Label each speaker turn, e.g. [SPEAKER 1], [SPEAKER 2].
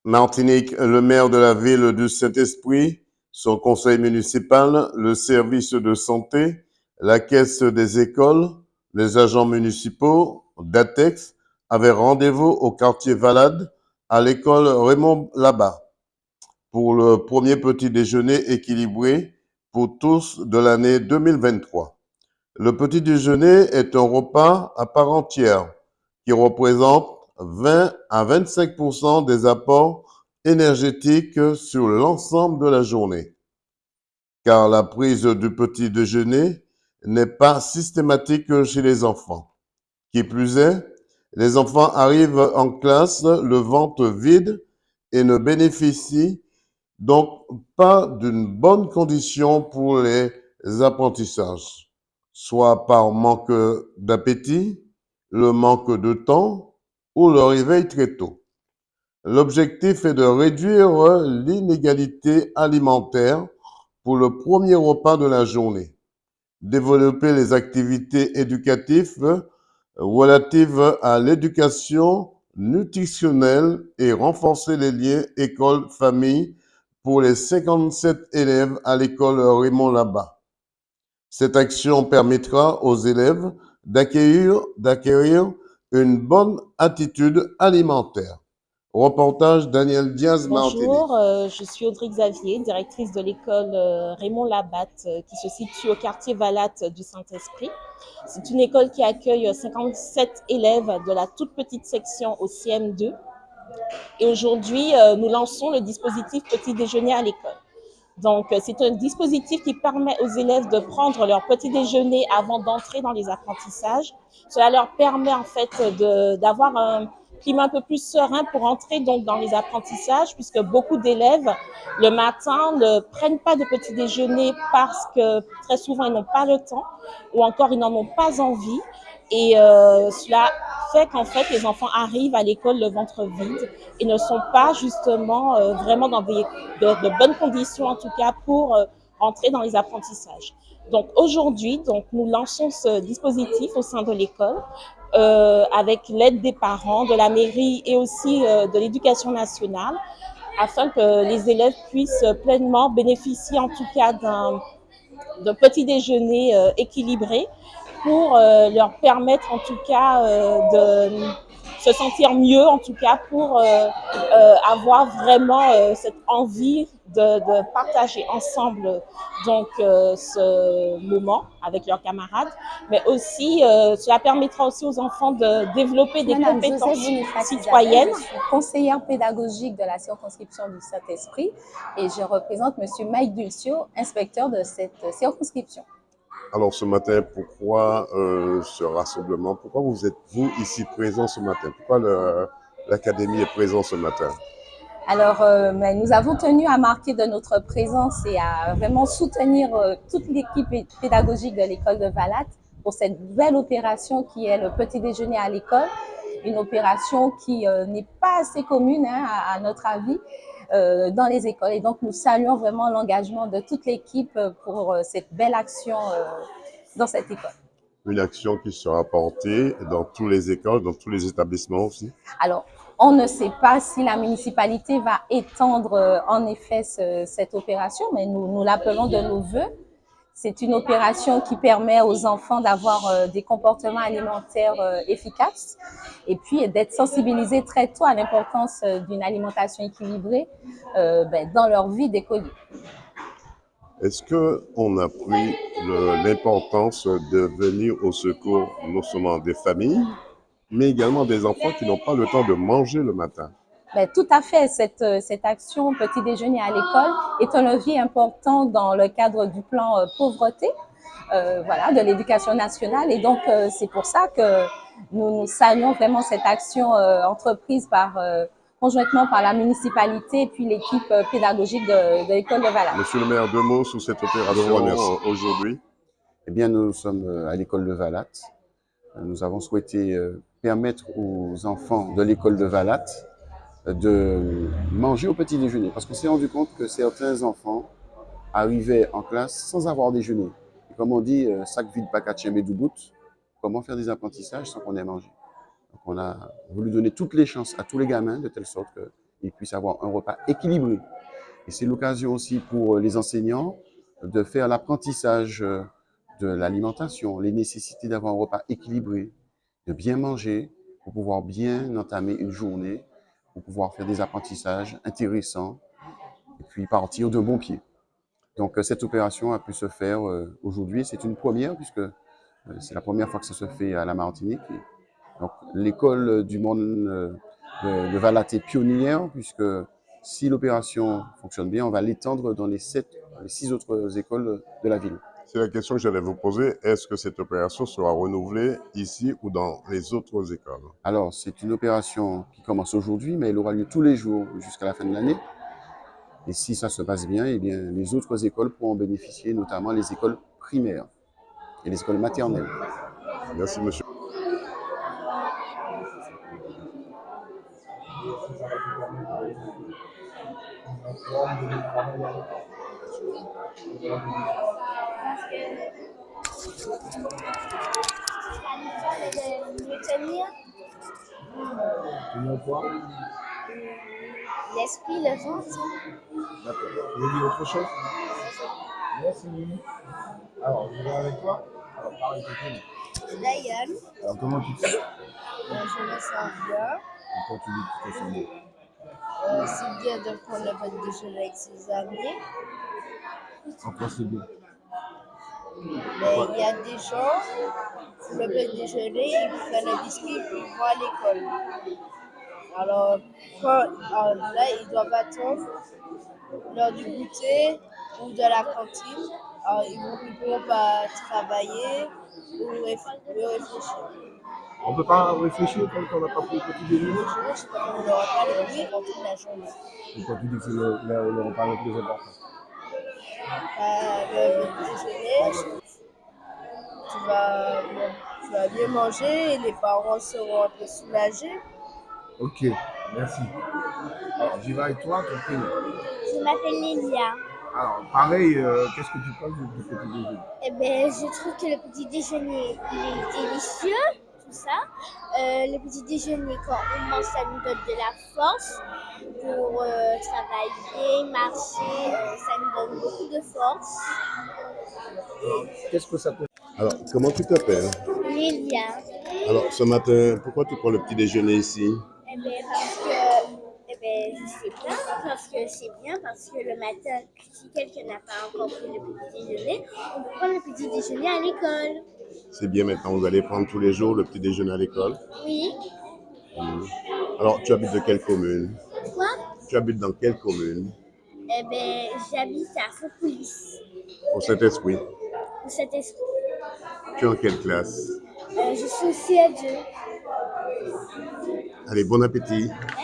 [SPEAKER 1] Martinique, le maire de la ville du Saint-Esprit, son conseil municipal, le service de santé, la caisse des écoles, les agents municipaux, d'ATEX, avaient rendez-vous au quartier Valade, à l'école Raymond Labat, pour le premier petit déjeuner équilibré pour tous de l'année 2023. Le petit déjeuner est un repas à part entière qui représente 20 à 25% des apports énergétiques sur l'ensemble de la journée. Car la prise du petit déjeuner n'est pas systématique chez les enfants. Qui plus est, les enfants arrivent en classe le ventre vide et ne bénéficient donc pas d'une bonne condition pour les apprentissages, soit par manque d'appétit, le manque de temps ou le réveil très tôt. L'objectif est de réduire l'inégalité alimentaire pour le premier repas de la journée, développer les activités éducatives relatives à l'éducation nutritionnelle et renforcer les liens école-famille pour les 57 élèves à l'école Raymond Labat. Cette action permettra aux élèves d'acquérir une bonne attitude alimentaire. Reportage Daniel Diaz-Martini.
[SPEAKER 2] Bonjour, je suis Audrey Xavier, directrice de l'école Raymond Labatte qui se situe au quartier Valatte du Saint-Esprit. C'est une école qui accueille 57 élèves de la toute petite section au CM2. Et aujourd'hui, nous lançons le dispositif petit déjeuner à l'école. Donc, c'est un dispositif qui permet aux élèves de prendre leur petit déjeuner avant d'entrer dans les apprentissages. Cela leur permet en fait d'avoir un climat un peu plus serein pour entrer donc dans les apprentissages, puisque beaucoup d'élèves le matin ne prennent pas de petit déjeuner parce que très souvent ils n'ont pas le temps ou encore ils n'en ont pas envie. Et cela fait qu'en fait les enfants arrivent à l'école le ventre vide et ne sont pas justement vraiment dans de bonnes conditions en tout cas pour entrer dans les apprentissages. Donc aujourd'hui, donc nous lançons ce dispositif au sein de l'école avec l'aide des parents, de la mairie et aussi de l'éducation nationale, afin que les élèves puissent pleinement bénéficier en tout cas d'un petit déjeuner équilibré pour leur permettre en tout cas de se sentir mieux en tout cas pour avoir vraiment cette envie de partager ensemble donc ce moment avec leurs camarades, mais aussi cela permettra aussi aux enfants de développer des
[SPEAKER 3] Madame
[SPEAKER 2] compétences
[SPEAKER 3] Joseph Boniface
[SPEAKER 2] citoyennes.
[SPEAKER 3] Isabelle, je suis conseillère pédagogique de la circonscription du Saint-Esprit et je représente Monsieur Mike Dulcio, inspecteur de cette circonscription.
[SPEAKER 1] Alors ce matin, pourquoi ce rassemblement? Pourquoi vous êtes, vous, ici présent ce matin? Pourquoi l'académie est présente ce matin?
[SPEAKER 3] Alors, nous avons tenu à marquer de notre présence et à vraiment soutenir toute l'équipe pédagogique de l'école de Valatte pour cette belle opération qui est le petit déjeuner à l'école. Une opération qui n'est pas assez commune hein, à notre avis dans les écoles. Et donc, nous saluons vraiment l'engagement de toute l'équipe pour cette belle action dans cette école.
[SPEAKER 1] Une action qui sera portée dans toutes les écoles, dans tous les établissements aussi?
[SPEAKER 3] Alors, on ne sait pas si la municipalité va étendre en effet cette opération, mais nous l'appelons de nos voeux. C'est une opération qui permet aux enfants d'avoir des comportements alimentaires efficaces et puis d'être sensibilisés très tôt à l'importance d'une alimentation équilibrée dans leur vie d'écolier.
[SPEAKER 1] Est-ce qu'on a pris l'importance de venir au secours non seulement des familles, mais également des enfants qui n'ont pas le temps de manger le matin?
[SPEAKER 3] Tout à fait, cette action petit déjeuner à l'école est un levier important dans le cadre du plan pauvreté voilà, de l'éducation nationale. Et donc, c'est pour ça que nous saluons vraiment cette action entreprise conjointement par la municipalité et puis l'équipe pédagogique de l'école de Valatte.
[SPEAKER 1] Monsieur le maire, deux mots sur cette opération aujourd'hui.
[SPEAKER 4] Eh bien, nous sommes à l'école de Valatte. Nous avons souhaité permettre aux enfants de l'école de Valatte de manger au petit déjeuner. Parce qu'on s'est rendu compte que certains enfants arrivaient en classe sans avoir déjeuné. Et comme on dit, sac vide, pas qu'à bout. Comment faire des apprentissages sans qu'on ait mangé? Donc on a voulu donner toutes les chances à tous les gamins de telle sorte et puissent avoir un repas équilibré. Et c'est l'occasion aussi pour les enseignants de faire l'apprentissage de l'alimentation, les nécessités d'avoir un repas équilibré, de bien manger pour pouvoir bien entamer une journée, pour pouvoir faire des apprentissages intéressants et puis partir de bon pied. Donc cette opération a pu se faire aujourd'hui. C'est une première puisque c'est la première fois que ça se fait à la Martinique. Donc l'école du monde de Valat est pionnière puisque si l'opération fonctionne bien, on va l'étendre dans les 6 autres écoles de la ville.
[SPEAKER 1] C'est la question que j'allais vous poser. Est-ce que cette opération sera renouvelée ici ou dans les autres écoles?
[SPEAKER 4] Alors, c'est une opération qui commence aujourd'hui, mais elle aura lieu tous les jours jusqu'à la fin de l'année. Et si ça se passe bien, eh bien, les autres écoles pourront en bénéficier, notamment les écoles primaires et les écoles maternelles.
[SPEAKER 1] Merci, monsieur.
[SPEAKER 5] L'esprit, le ventre.
[SPEAKER 6] D'accord. Vous voulez dire autre chose? Merci. Alors, je vais avec toi. Alors, pareil, continue.
[SPEAKER 5] Diane,
[SPEAKER 6] Alors, comment tu te sens?
[SPEAKER 5] je me sens bien.
[SPEAKER 6] Et quand tu dis que tu te sens bien?
[SPEAKER 5] C'est bien de prendre le petit déjeuner avec ses amis.
[SPEAKER 6] En quoi c'est bien?
[SPEAKER 5] Mais il y a des gens, pour le petit déjeuner, ils prennent un biscuit puis ils vont à l'école. Alors, là, ils doivent attendre l'heure du goûter ou de la cantine. Alors, ils ne pourront pas travailler ou réfléchir.
[SPEAKER 6] On ne peut pas réfléchir quand on n'a pas pris le petit déjeuner?
[SPEAKER 5] Je sais pas, on n'aura pas le bruit pendant toute la journée.
[SPEAKER 6] Et quand tu dis que c'est le repas le plus important?
[SPEAKER 5] Le petit déjeuner, tu vas bien manger et les parents seront un peu soulagés.
[SPEAKER 6] Ok, merci. Alors, j'y vais avec toi, ton prénom.
[SPEAKER 5] Je m'appelle Lilia.
[SPEAKER 6] Alors, pareil, qu'est-ce que tu penses du petit déjeuner?
[SPEAKER 5] Eh ben, je trouve que le petit déjeuner, il est délicieux, tout ça. Le petit déjeuner, quand on mange, ça nous donne de la force pour travailler, marcher. Ça nous donne beaucoup de force.
[SPEAKER 6] Qu'est-ce que ça peut...
[SPEAKER 1] Alors, comment tu t'appelles?
[SPEAKER 5] Lilia.
[SPEAKER 1] Alors, ce matin, pourquoi tu prends le petit déjeuner ici?
[SPEAKER 5] Eh ben, parce que, je sais pas, parce que c'est bien, parce que le matin, si quelqu'un n'a pas encore pris le petit déjeuner, on peut prendre le petit déjeuner à l'école.
[SPEAKER 1] C'est bien maintenant, vous allez prendre tous les jours le petit déjeuner à l'école?
[SPEAKER 5] Oui.
[SPEAKER 1] Alors, tu habites de quelle commune?
[SPEAKER 5] Quoi?
[SPEAKER 1] Tu habites dans quelle commune?
[SPEAKER 5] Eh ben, j'habite à Faucoulis,
[SPEAKER 1] Au Saint-Esprit.
[SPEAKER 5] au Saint-Esprit.
[SPEAKER 1] Tu es en quelle classe?
[SPEAKER 5] Je suis aussi à Dieu.
[SPEAKER 1] Allez, bon appétit.
[SPEAKER 5] Merci.